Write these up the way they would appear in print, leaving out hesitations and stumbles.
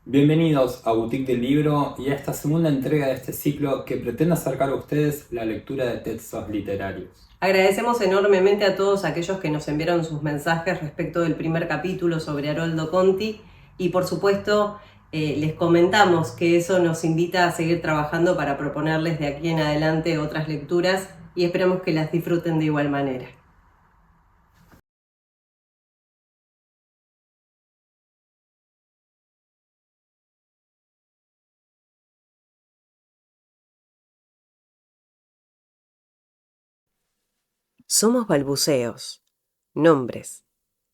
Bienvenidos a Boutique del Libro y a esta segunda entrega de este ciclo que pretende acercar a ustedes la lectura de textos literarios. Agradecemos enormemente a todos aquellos que nos enviaron sus mensajes respecto del primer capítulo sobre Haroldo Conti y por supuesto les comentamos que eso nos invita a seguir trabajando para proponerles de aquí en adelante otras lecturas y esperamos que las disfruten de igual manera. Somos balbuceos, nombres,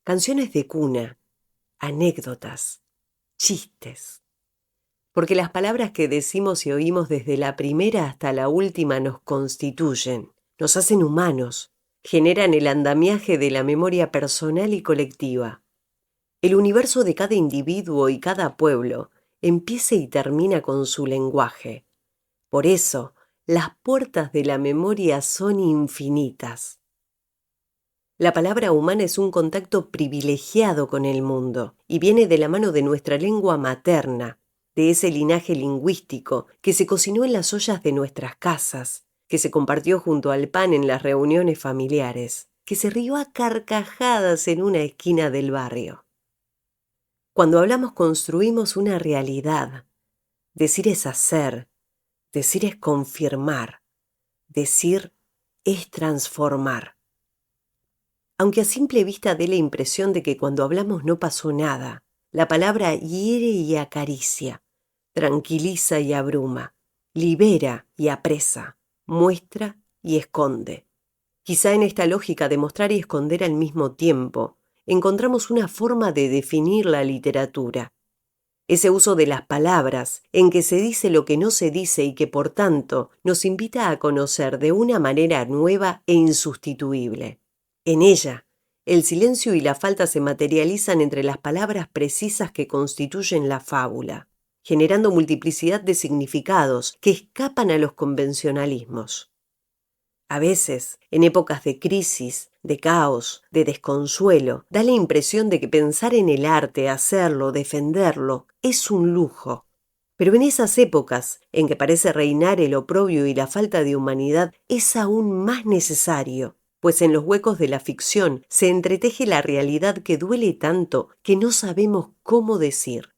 canciones de cuna, anécdotas, chistes. Porque las palabras que decimos y oímos desde la primera hasta la última nos constituyen, nos hacen humanos, generan el andamiaje de la memoria personal y colectiva. El universo de cada individuo y cada pueblo empieza y termina con su lenguaje. Por eso, las puertas de la memoria son infinitas. La palabra humana es un contacto privilegiado con el mundo y viene de la mano de nuestra lengua materna, de ese linaje lingüístico que se cocinó en las ollas de nuestras casas, que se compartió junto al pan en las reuniones familiares, que se rió a carcajadas en una esquina del barrio. Cuando hablamos construimos una realidad. Decir es hacer, decir es confirmar, decir es transformar. Aunque a simple vista dé la impresión de que cuando hablamos no pasó nada, la palabra hiere y acaricia, tranquiliza y abruma, libera y apresa, muestra y esconde. Quizá en esta lógica de mostrar y esconder al mismo tiempo, encontramos una forma de definir la literatura. Ese uso de las palabras, en que se dice lo que no se dice y que por tanto nos invita a conocer de una manera nueva e insustituible. En ella, el silencio y la falta se materializan entre las palabras precisas que constituyen la fábula, generando multiplicidad de significados que escapan a los convencionalismos. A veces, en épocas de crisis, de caos, de desconsuelo, da la impresión de que pensar en el arte, hacerlo, defenderlo, es un lujo. Pero en esas épocas, en que parece reinar el oprobio y la falta de humanidad, es aún más necesario, pues en los huecos de la ficción se entreteje la realidad que duele tanto que no sabemos cómo decir.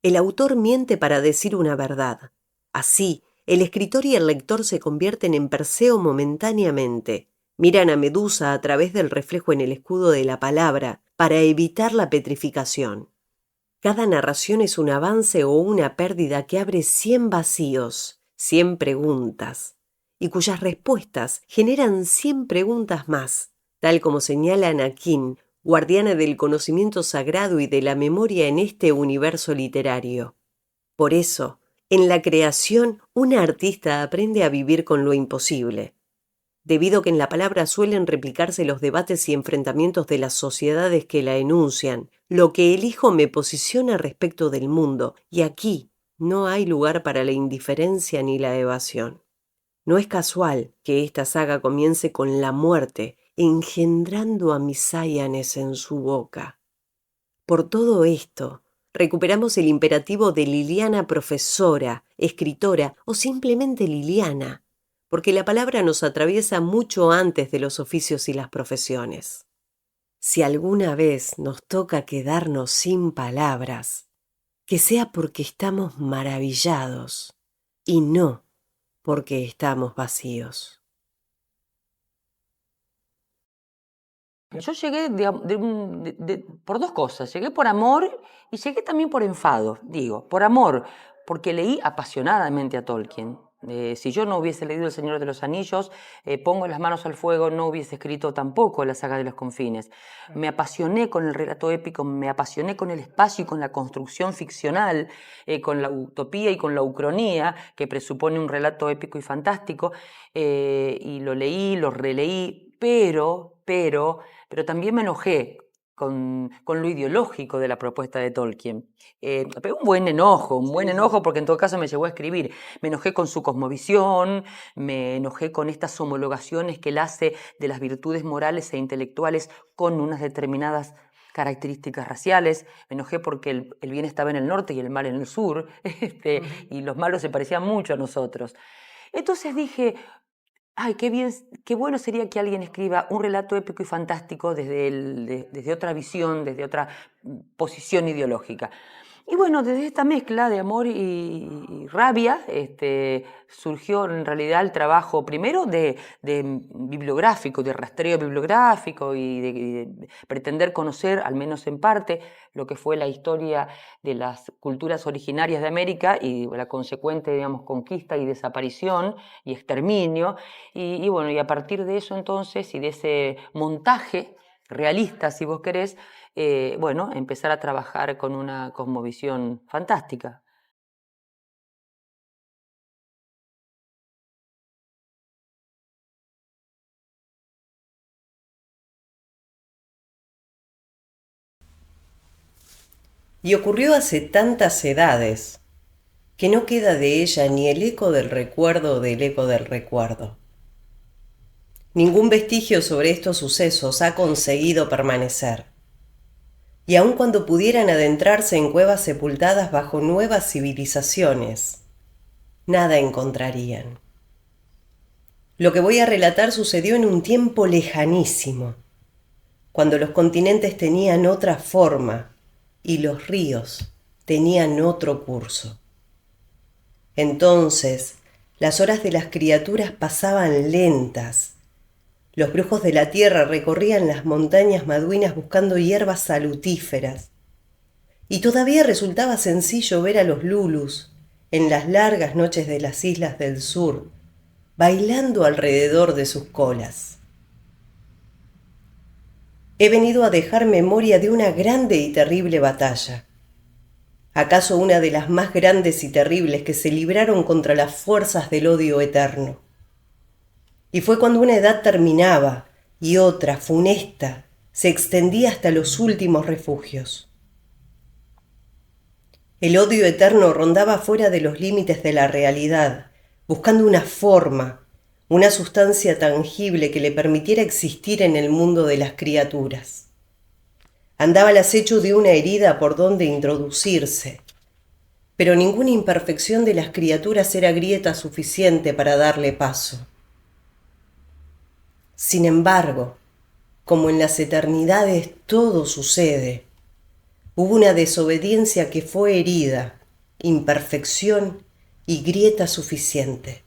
El autor miente para decir una verdad. Así, el escritor y el lector se convierten en Perseo momentáneamente. Miran a Medusa a través del reflejo en el escudo de la palabra para evitar la petrificación. Cada narración es un avance o una pérdida que abre 100 vacíos, 100 preguntas, y cuyas respuestas generan 100 preguntas más, tal como señala Anakin, guardiana del conocimiento sagrado y de la memoria en este universo literario. Por eso, en la creación, un artista aprende a vivir con lo imposible. Debido a que en la palabra suelen replicarse los debates y enfrentamientos de las sociedades que la enuncian, lo que elijo me posiciona respecto del mundo, y aquí no hay lugar para la indiferencia ni la evasión. No es casual que esta saga comience con la muerte, engendrando a Misáyanes en su boca. Por todo esto, recuperamos el imperativo de Liliana profesora, escritora o simplemente Liliana, porque la palabra nos atraviesa mucho antes de los oficios y las profesiones. Si alguna vez nos toca quedarnos sin palabras, que sea porque estamos maravillados y no porque estamos vacíos. Yo llegué por dos cosas. Llegué por amor y llegué también por enfado. Digo, por amor, porque leí apasionadamente a Tolkien. Si yo no hubiese leído El Señor de los Anillos, pongo las manos al fuego, no hubiese escrito tampoco la saga de los confines. Me apasioné con el relato épico, me apasioné con el espacio y con la construcción ficcional, con la utopía y con la ucronía, que presupone un relato épico y fantástico, y lo leí, lo releí, pero también me enojé con lo ideológico de la propuesta de Tolkien. Pero un buen enojo, porque en todo caso me llegó a escribir. Me enojé con su cosmovisión, me enojé con estas homologaciones que él hace de las virtudes morales e intelectuales con unas determinadas características raciales. Me enojé porque el bien estaba en el norte y el mal en el sur, y los malos se parecían mucho a nosotros. Entonces dije, ay, qué bien, qué bueno sería que alguien escriba un relato épico y fantástico desde otra visión, desde otra posición ideológica. Y bueno, desde esta mezcla de amor y rabia, surgió en realidad el trabajo primero de bibliográfico, de rastreo bibliográfico y de pretender conocer, al menos en parte, lo que fue la historia de las culturas originarias de América y la consecuente, digamos, conquista y desaparición y exterminio. Y bueno, y a partir de eso entonces y de ese montaje realista, si vos querés, bueno, empezar a trabajar con una cosmovisión fantástica. Y ocurrió hace tantas edades que no queda de ella ni el eco del recuerdo del eco del recuerdo. Ningún vestigio sobre estos sucesos ha conseguido permanecer. Y aun cuando pudieran adentrarse en cuevas sepultadas bajo nuevas civilizaciones, nada encontrarían. Lo que voy a relatar sucedió en un tiempo lejanísimo, cuando los continentes tenían otra forma y los ríos tenían otro curso. Entonces, las horas de las criaturas pasaban lentas. Los brujos de la tierra recorrían las montañas maduinas buscando hierbas salutíferas. Y todavía resultaba sencillo ver a los lulus, en las largas noches de las islas del sur, bailando alrededor de sus colas. He venido a dejar memoria de una grande y terrible batalla. ¿Acaso una de las más grandes y terribles que se libraron contra las fuerzas del odio eterno? Y fue cuando una edad terminaba y otra, funesta, se extendía hasta los últimos refugios. El odio eterno rondaba fuera de los límites de la realidad, buscando una forma, una sustancia tangible que le permitiera existir en el mundo de las criaturas. Andaba al acecho de una herida por donde introducirse, pero ninguna imperfección de las criaturas era grieta suficiente para darle paso. Sin embargo, como en las eternidades todo sucede, hubo una desobediencia que fue herida, imperfección y grieta suficiente.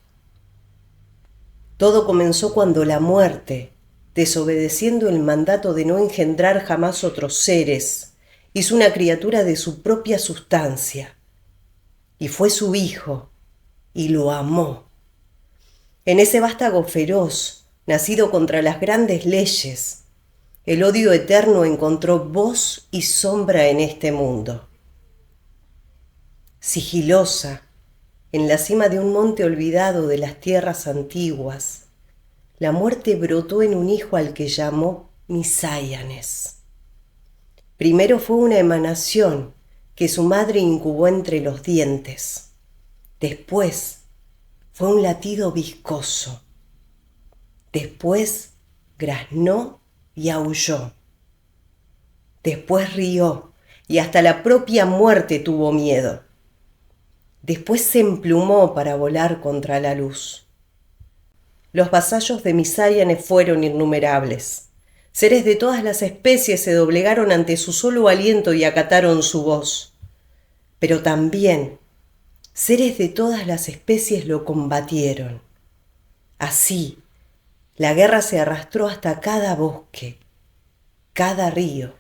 Todo comenzó cuando la muerte, desobedeciendo el mandato de no engendrar jamás otros seres, hizo una criatura de su propia sustancia, y fue su hijo, y lo amó. En ese vástago feroz, nacido contra las grandes leyes, el odio eterno encontró voz y sombra en este mundo. Sigilosa, en la cima de un monte olvidado de las tierras antiguas, la muerte brotó en un hijo al que llamó Misáyanes. Primero fue una emanación que su madre incubó entre los dientes. Después fue un latido viscoso. Después graznó y aulló. Después rió y hasta la propia muerte tuvo miedo. Después se emplumó para volar contra la luz. Los vasallos de Misáyanes fueron innumerables. Seres de todas las especies se doblegaron ante su solo aliento y acataron su voz. Pero también seres de todas las especies lo combatieron. Así, la guerra se arrastró hasta cada bosque, cada río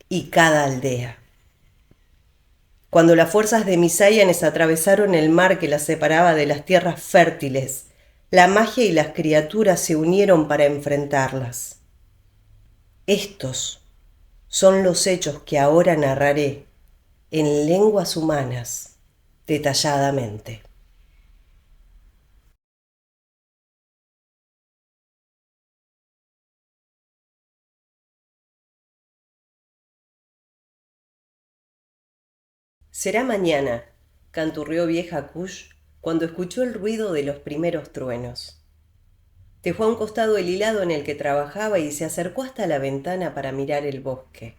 y cada aldea. Cuando las fuerzas de Misáyanes atravesaron el mar que las separaba de las tierras fértiles, la magia y las criaturas se unieron para enfrentarlas. Estos son los hechos que ahora narraré en lenguas humanas detalladamente. Será mañana, canturrió vieja Kush cuando escuchó el ruido de los primeros truenos. Dejó a un costado el hilado en el que trabajaba y se acercó hasta la ventana para mirar el bosque.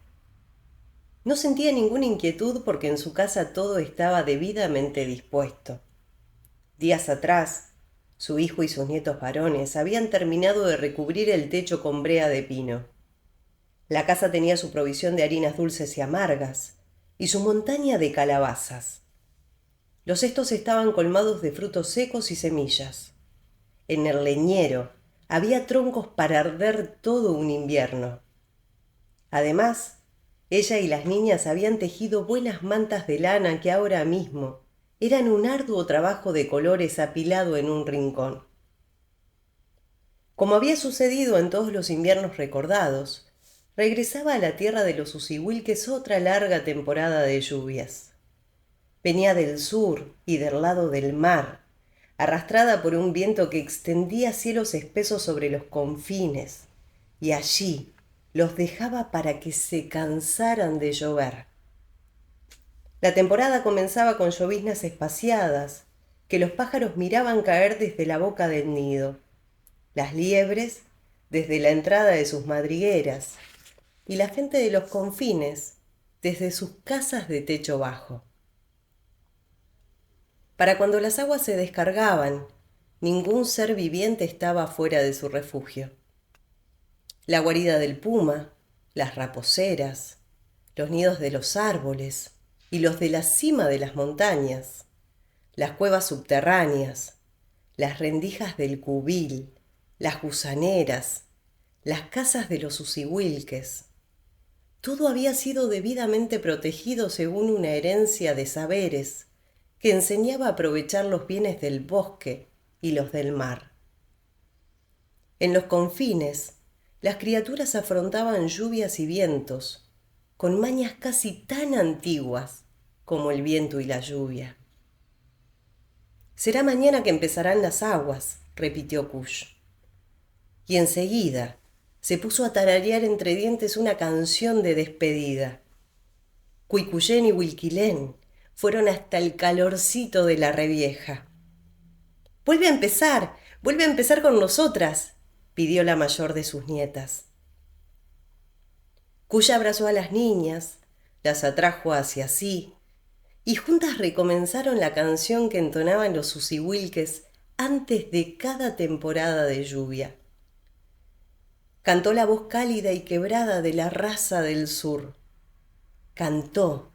No sentía ninguna inquietud porque en su casa todo estaba debidamente dispuesto. Días atrás, su hijo y sus nietos varones habían terminado de recubrir el techo con brea de pino. La casa tenía su provisión de harinas dulces y amargas y su montaña de calabazas. Los cestos estaban colmados de frutos secos y semillas. En el leñero había troncos para arder todo un invierno. Además, ella y las niñas habían tejido buenas mantas de lana que ahora mismo eran un arduo trabajo de colores apilado en un rincón. Como había sucedido en todos los inviernos recordados, regresaba a la tierra de los Usihuilques otra larga temporada de lluvias. Venía del sur y del lado del mar, arrastrada por un viento que extendía cielos espesos sobre los confines, y allí los dejaba para que se cansaran de llover. La temporada comenzaba con lloviznas espaciadas, que los pájaros miraban caer desde la boca del nido, las liebres desde la entrada de sus madrigueras, y la gente de los confines desde sus casas de techo bajo. Para cuando las aguas se descargaban, ningún ser viviente estaba fuera de su refugio. La guarida del puma, las raposeras, los nidos de los árboles y los de la cima de las montañas, las cuevas subterráneas, las rendijas del cubil, las gusaneras, las casas de los Usihuilques. Todo había sido debidamente protegido según una herencia de saberes que enseñaba a aprovechar los bienes del bosque y los del mar. En los confines, las criaturas afrontaban lluvias y vientos, con mañas casi tan antiguas como el viento y la lluvia. Será mañana que empezarán las aguas, repitió Kush. Y enseguida se puso a tararear entre dientes una canción de despedida. Cuicuyén y Huilquilén fueron hasta el calorcito de la revieja. vuelve a empezar con nosotras, pidió la mayor de sus nietas. Kush abrazó a las niñas, las atrajo hacia sí, y juntas recomenzaron la canción que entonaban los Usihuilques antes de cada temporada de lluvia. Cantó la voz cálida y quebrada de la raza del sur. Cantó,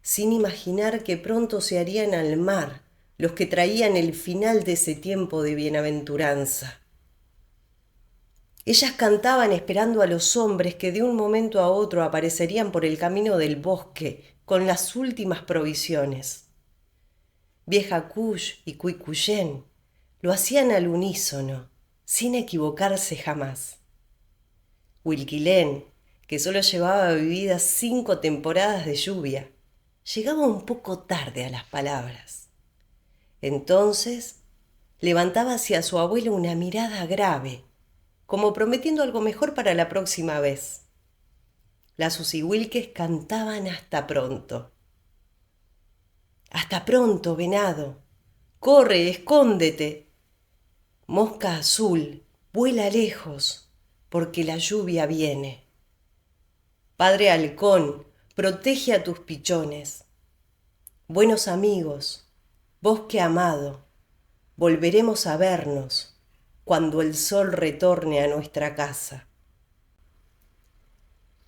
sin imaginar que pronto se harían al mar los que traían el final de ese tiempo de bienaventuranza. Ellas cantaban esperando a los hombres que de un momento a otro aparecerían por el camino del bosque con las últimas provisiones. Vieja Kush y Cuicuyén lo hacían al unísono, sin equivocarse jamás. Huilquilén, que solo llevaba vividas 5 temporadas de lluvia, llegaba un poco tarde a las palabras. Entonces levantaba hacia su abuelo una mirada grave, como prometiendo algo mejor para la próxima vez. Las Usihuilques cantaban hasta pronto. Hasta pronto, venado. Corre, escóndete. Mosca azul, vuela lejos, porque la lluvia viene. Padre halcón, protege a tus pichones. Buenos amigos, bosque amado, volveremos a vernos cuando el sol retorne a nuestra casa.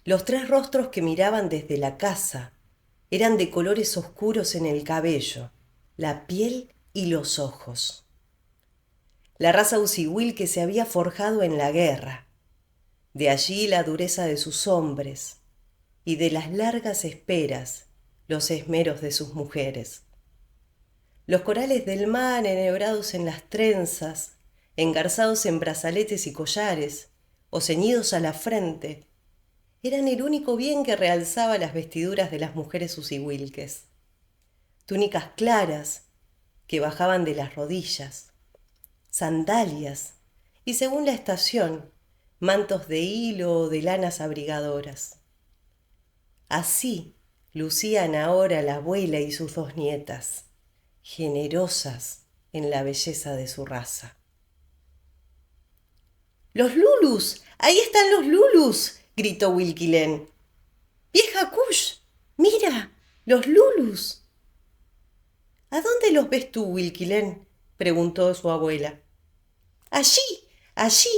Los 3 rostros que miraban desde la casa eran de colores oscuros en el cabello, la piel y los ojos. La raza Usihuilque se había forjado en la guerra, de allí la dureza de sus hombres y de las largas esperas los esmeros de sus mujeres. Los corales del mar enhebrados en las trenzas, engarzados en brazaletes y collares, o ceñidos a la frente, eran el único bien que realzaba las vestiduras de las mujeres Usihuilques. Túnicas claras que bajaban de las rodillas, sandalias y, según la estación, mantos de hilo o de lanas abrigadoras. Así lucían ahora la abuela y sus dos nietas, generosas en la belleza de su raza. ¡Los Lulus! ¡Ahí están los Lulus! Gritó Wilkilén. ¡Vieja Kush! ¡Mira! ¡Los Lulus! ¿A dónde los ves tú, Wilkilén? Preguntó su abuela. Allí, allí,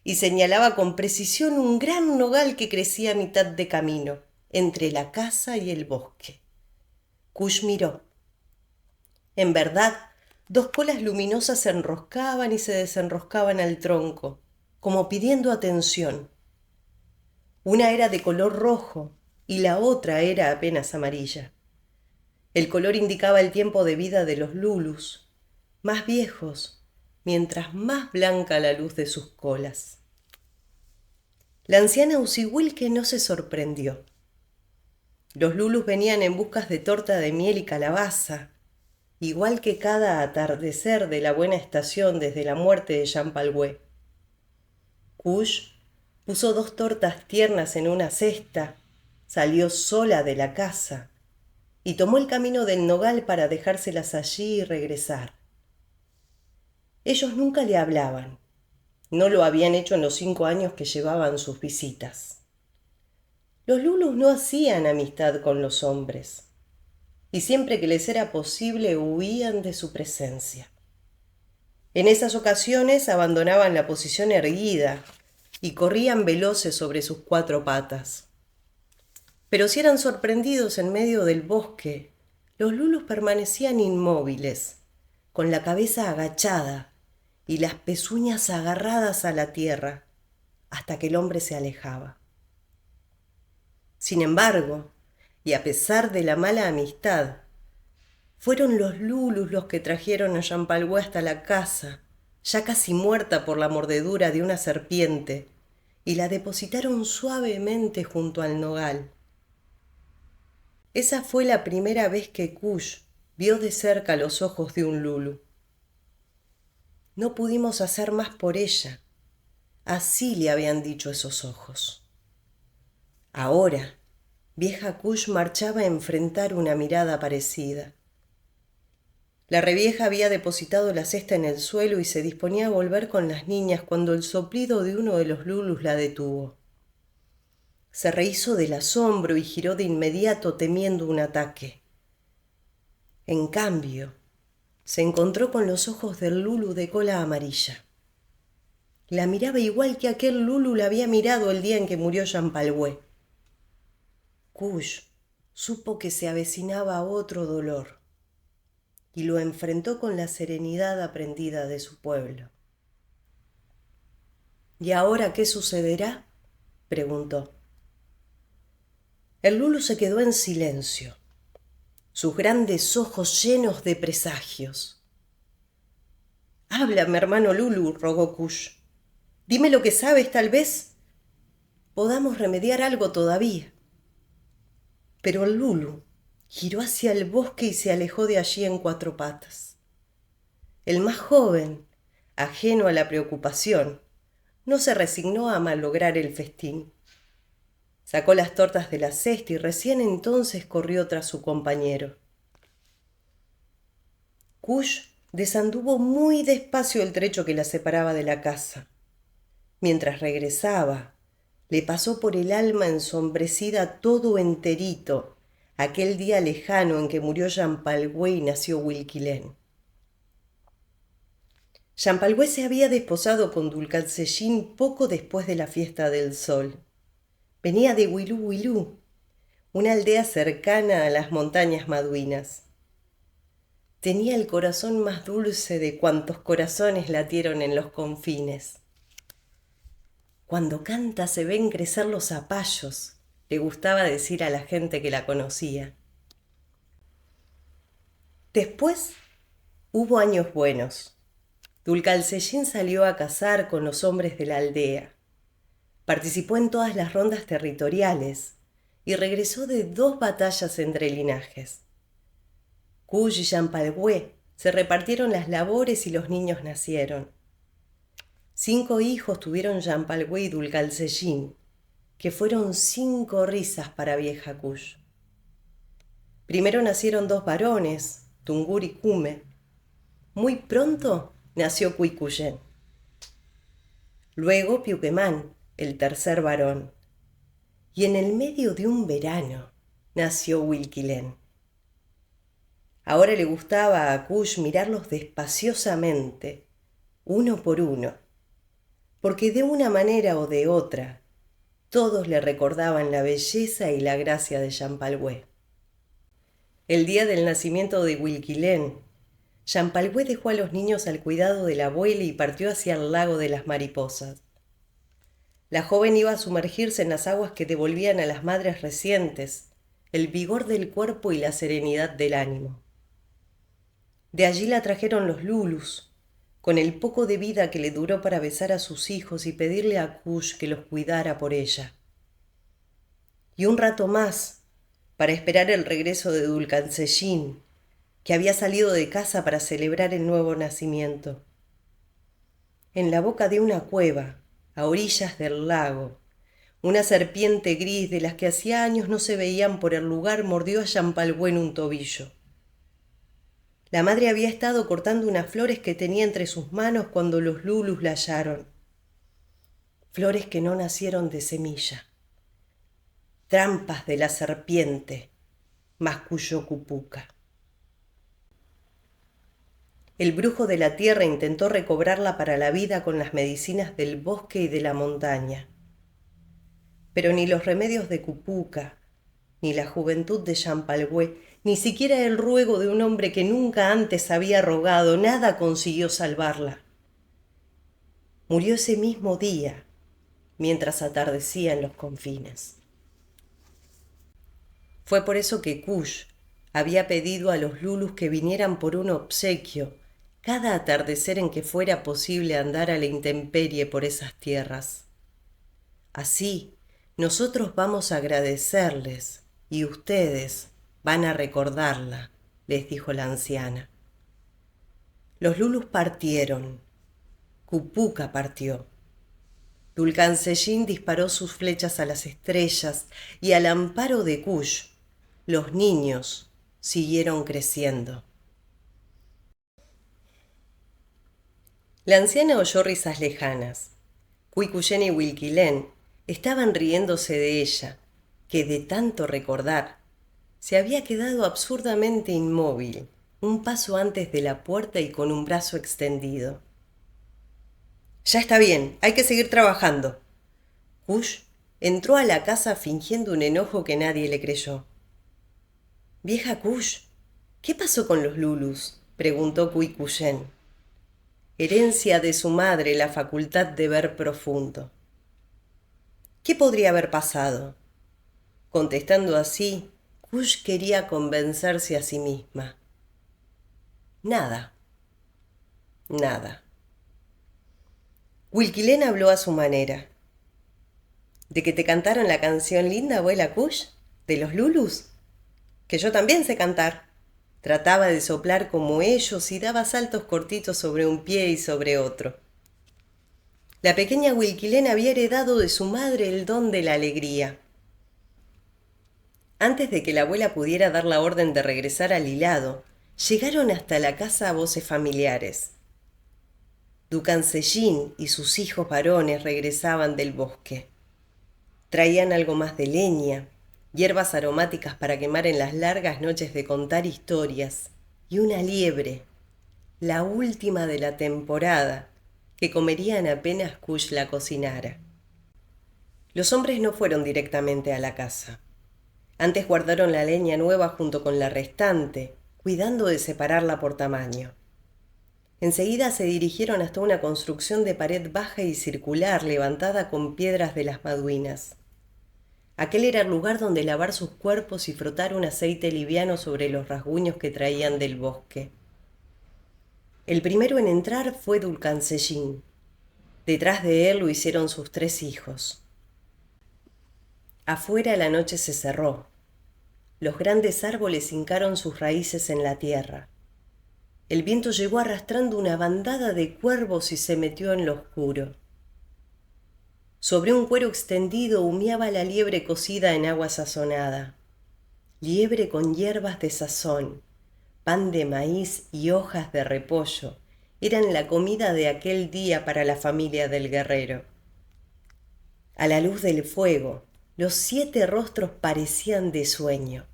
y señalaba con precisión un gran nogal que crecía a mitad de camino, entre la casa y el bosque. Kush miró. En verdad, dos colas luminosas se enroscaban y se desenroscaban al tronco, como pidiendo atención. Una era de color rojo y la otra era apenas amarilla. El color indicaba el tiempo de vida de los Lulus, más viejos, mientras más blanca la luz de sus colas. La anciana Usihuilque no se sorprendió. Los Lulus venían en busca de torta de miel y calabaza, igual que cada atardecer de la buena estación desde la muerte de Champalhué. Kush puso 2 tortas tiernas en una cesta, salió sola de la casa y tomó el camino del nogal para dejárselas allí y regresar. Ellos nunca le hablaban. No lo habían hecho en los 5 años que llevaban sus visitas. Los Lulus no hacían amistad con los hombres, y siempre que les era posible huían de su presencia. En esas ocasiones abandonaban la posición erguida y corrían veloces sobre sus 4 patas. Pero si eran sorprendidos en medio del bosque, los Lulus permanecían inmóviles, con la cabeza agachada y las pezuñas agarradas a la tierra, hasta que el hombre se alejaba. Sin embargo, y a pesar de la mala amistad, fueron los Lulus los que trajeron a Champalhué hasta la casa, ya casi muerta por la mordedura de una serpiente, y la depositaron suavemente junto al nogal. Esa fue la primera vez que Kush vio de cerca los ojos de un Lulu. No pudimos hacer más por ella. Así le habían dicho esos ojos. Ahora, vieja Kush marchaba a enfrentar una mirada parecida. La revieja había depositado la cesta en el suelo y se disponía a volver con las niñas cuando el soplido de uno de los Lulus la detuvo. Se rehízo del asombro y giró de inmediato temiendo un ataque. En cambio, se encontró con los ojos del Lulu de cola amarilla. La miraba igual que aquel Lulu la había mirado el día en que murió Champalhué. Kush supo que se avecinaba otro dolor y lo enfrentó con la serenidad aprendida de su pueblo. ¿Y ahora qué sucederá?, preguntó. El Lulu se quedó en silencio, sus grandes ojos llenos de presagios. «Háblame, hermano Lulu», rogó Kush. «Dime lo que sabes, tal vez podamos remediar algo todavía». Pero el Lulu giró hacia el bosque y se alejó de allí en 4 patas. El más joven, ajeno a la preocupación, no se resignó a malograr el festín. Sacó las tortas de la cesta y recién entonces corrió tras su compañero. Kush desanduvo muy despacio el trecho que la separaba de la casa. Mientras regresaba, le pasó por el alma ensombrecida todo enterito aquel día lejano en que murió Champalhué y nació Wilkilén. Champalhué se había desposado con Dulcalcellín poco después de la fiesta del sol. Venía de Huilú Huilú, una aldea cercana a las montañas maduinas. Tenía el corazón más dulce de cuantos corazones latieron en los confines. Cuando canta se ven crecer los zapallos, le gustaba decir a la gente que la conocía. Después hubo años buenos. Dulcalcellín salió a cazar con los hombres de la aldea. Participó en todas las rondas territoriales y regresó de 2 batallas entre linajes. Kush y Champalhué se repartieron las labores y los niños nacieron. 5 hijos tuvieron Champalhué y Dulcalcellín, que fueron 5 risas para vieja Kush. Primero nacieron 2 varones, Tungur y Kume. Muy pronto nació Cuicuyén. Luego Piuquemán, el tercer varón. Y en el medio de un verano nació Huilquilén. Ahora le gustaba a Kush mirarlos despaciosamente, uno por uno, porque de una manera o de otra, todos le recordaban la belleza y la gracia de Champalhué. El día del nacimiento de Huilquilén, Champalhué dejó a los niños al cuidado de la abuela y partió hacia el lago de las mariposas. La joven iba a sumergirse en las aguas que devolvían a las madres recientes el vigor del cuerpo y la serenidad del ánimo. De allí la trajeron los lulus, con el poco de vida que le duró para besar a sus hijos y pedirle a Kush que los cuidara por ella. Y un rato más, para esperar el regreso de Dulcancellín, que había salido de casa para celebrar el nuevo nacimiento. En la boca de una cueva, a orillas del lago, una serpiente gris de las que hacía años no se veían por el lugar mordió a Champalhué en un tobillo. La madre había estado cortando unas flores que tenía entre sus manos cuando los lulus la hallaron. Flores que no nacieron de semilla. Trampas de la serpiente, masculló Cupuca. El brujo de la tierra intentó recobrarla para la vida con las medicinas del bosque y de la montaña. Pero ni los remedios de Cupuca, ni la juventud de Champalhué, ni siquiera el ruego de un hombre que nunca antes había rogado, nada consiguió salvarla. Murió ese mismo día, mientras atardecía en los confines. Fue por eso que Kush había pedido a los lulus que vinieran por un obsequio cada atardecer en que fuera posible andar a la intemperie por esas tierras. Así, nosotros vamos a agradecerles y ustedes van a recordarla, les dijo la anciana. Los lulus partieron. Cupuca partió. Dulcancellín disparó sus flechas a las estrellas y al amparo de Kush, los niños siguieron creciendo. La anciana oyó risas lejanas. Cuicuyén y Huilquilén estaban riéndose de ella, que de tanto recordar se había quedado absurdamente inmóvil, un paso antes de la puerta y con un brazo extendido. Ya está bien, hay que seguir trabajando. Kush entró a la casa fingiendo un enojo que nadie le creyó. Vieja Kush, ¿qué pasó con los lulus?, preguntó Cuicuyén. Herencia de su madre, la facultad de ver profundo. ¿Qué podría haber pasado? Contestando así, Kush quería convencerse a sí misma. Nada. Nada. Huilquilén habló a su manera. ¿De que te cantaron la canción linda, abuela Kush? ¿De los lulus? Que yo también sé cantar. Trataba de soplar como ellos y daba saltos cortitos sobre un pie y sobre otro. La pequeña Huilquilén había heredado de su madre el don de la alegría. Antes de que la abuela pudiera dar la orden de regresar al hilado, llegaron hasta la casa voces familiares. Dulcancellín y sus hijos varones regresaban del bosque. Traían algo más de leña, hierbas aromáticas para quemar en las largas noches de contar historias, y una liebre, la última de la temporada, que comerían apenas Kush la cocinara. Los hombres no fueron directamente a la casa. Antes guardaron la leña nueva junto con la restante, cuidando de separarla por tamaño. Enseguida se dirigieron hasta una construcción de pared baja y circular levantada con piedras de las Maduinas. Aquel era el lugar donde lavar sus cuerpos y frotar un aceite liviano sobre los rasguños que traían del bosque. El primero en entrar fue Dulcancellín. Detrás de él lo hicieron sus 3 hijos. Afuera la noche se cerró. Los grandes árboles hincaron sus raíces en la tierra. El viento llegó arrastrando una bandada de cuervos y se metió en lo oscuro. Sobre un cuero extendido humeaba la liebre cocida en agua sazonada. liebre con hierbas de sazón, pan de maíz y hojas de repollo eran la comida de aquel día para la familia del guerrero. A la luz del fuego, los 7 rostros parecían de sueño.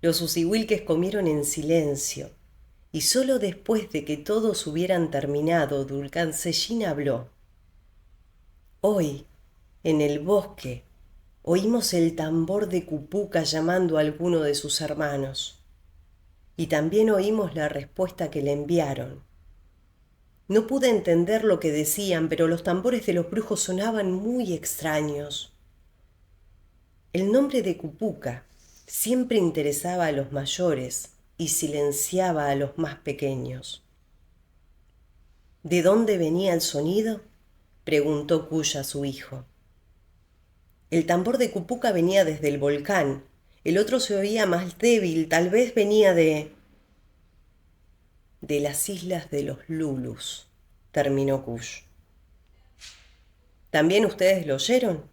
Los usihuilques comieron en silencio, y sólo después de que todos hubieran terminado, Dulcancellín habló. Hoy, en el bosque, oímos el tambor de Cupuca llamando a alguno de sus hermanos, y también oímos la respuesta que le enviaron. No pude entender lo que decían, pero los tambores de los brujos sonaban muy extraños. El nombre de Cupuca siempre interesaba a los mayores y silenciaba a los más pequeños. ¿De dónde venía el sonido?, preguntó Cuya a su hijo. El tambor de Cupuca venía desde el volcán. El otro se oía más débil, tal vez venía de las islas de los Lulus, terminó Kush. ¿También ustedes lo oyeron?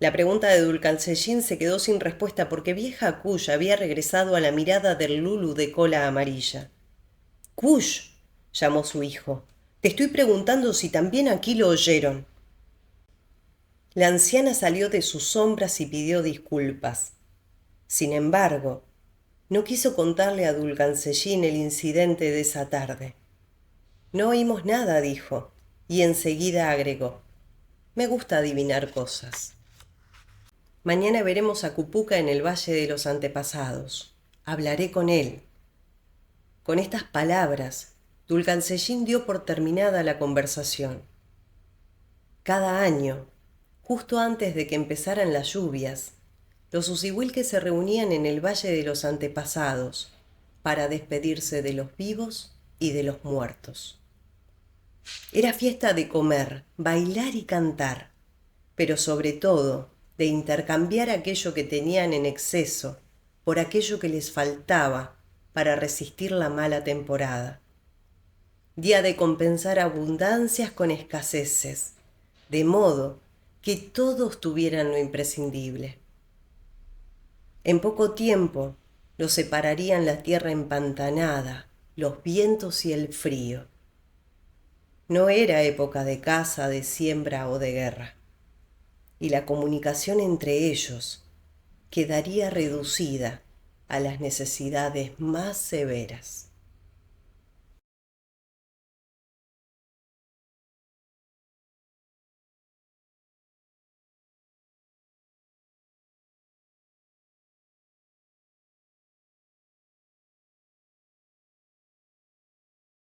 La pregunta de Dulcancellín se quedó sin respuesta porque vieja Kush había regresado a la mirada del Lulu de cola amarilla. —Kush —llamó su hijo—, te estoy preguntando si también aquí lo oyeron. La anciana salió de sus sombras y pidió disculpas. Sin embargo, no quiso contarle a Dulcancellín el incidente de esa tarde. No oímos nada, dijo, y enseguida agregó. Me gusta adivinar cosas. Mañana veremos a Cupuca en el Valle de los Antepasados. Hablaré con él. Con estas palabras, Dulcancellín dio por terminada la conversación. Cada año, justo antes de que empezaran las lluvias, los usihuilques se reunían en el Valle de los Antepasados para despedirse de los vivos y de los muertos. Era fiesta de comer, bailar y cantar, pero sobre todo de intercambiar aquello que tenían en exceso por aquello que les faltaba para resistir la mala temporada. Día de compensar abundancias con escaseces, de modo que todos tuvieran lo imprescindible. En poco tiempo los separarían la tierra empantanada, los vientos y el frío. No era época de caza, de siembra o de guerra, y la comunicación entre ellos quedaría reducida a las necesidades más severas.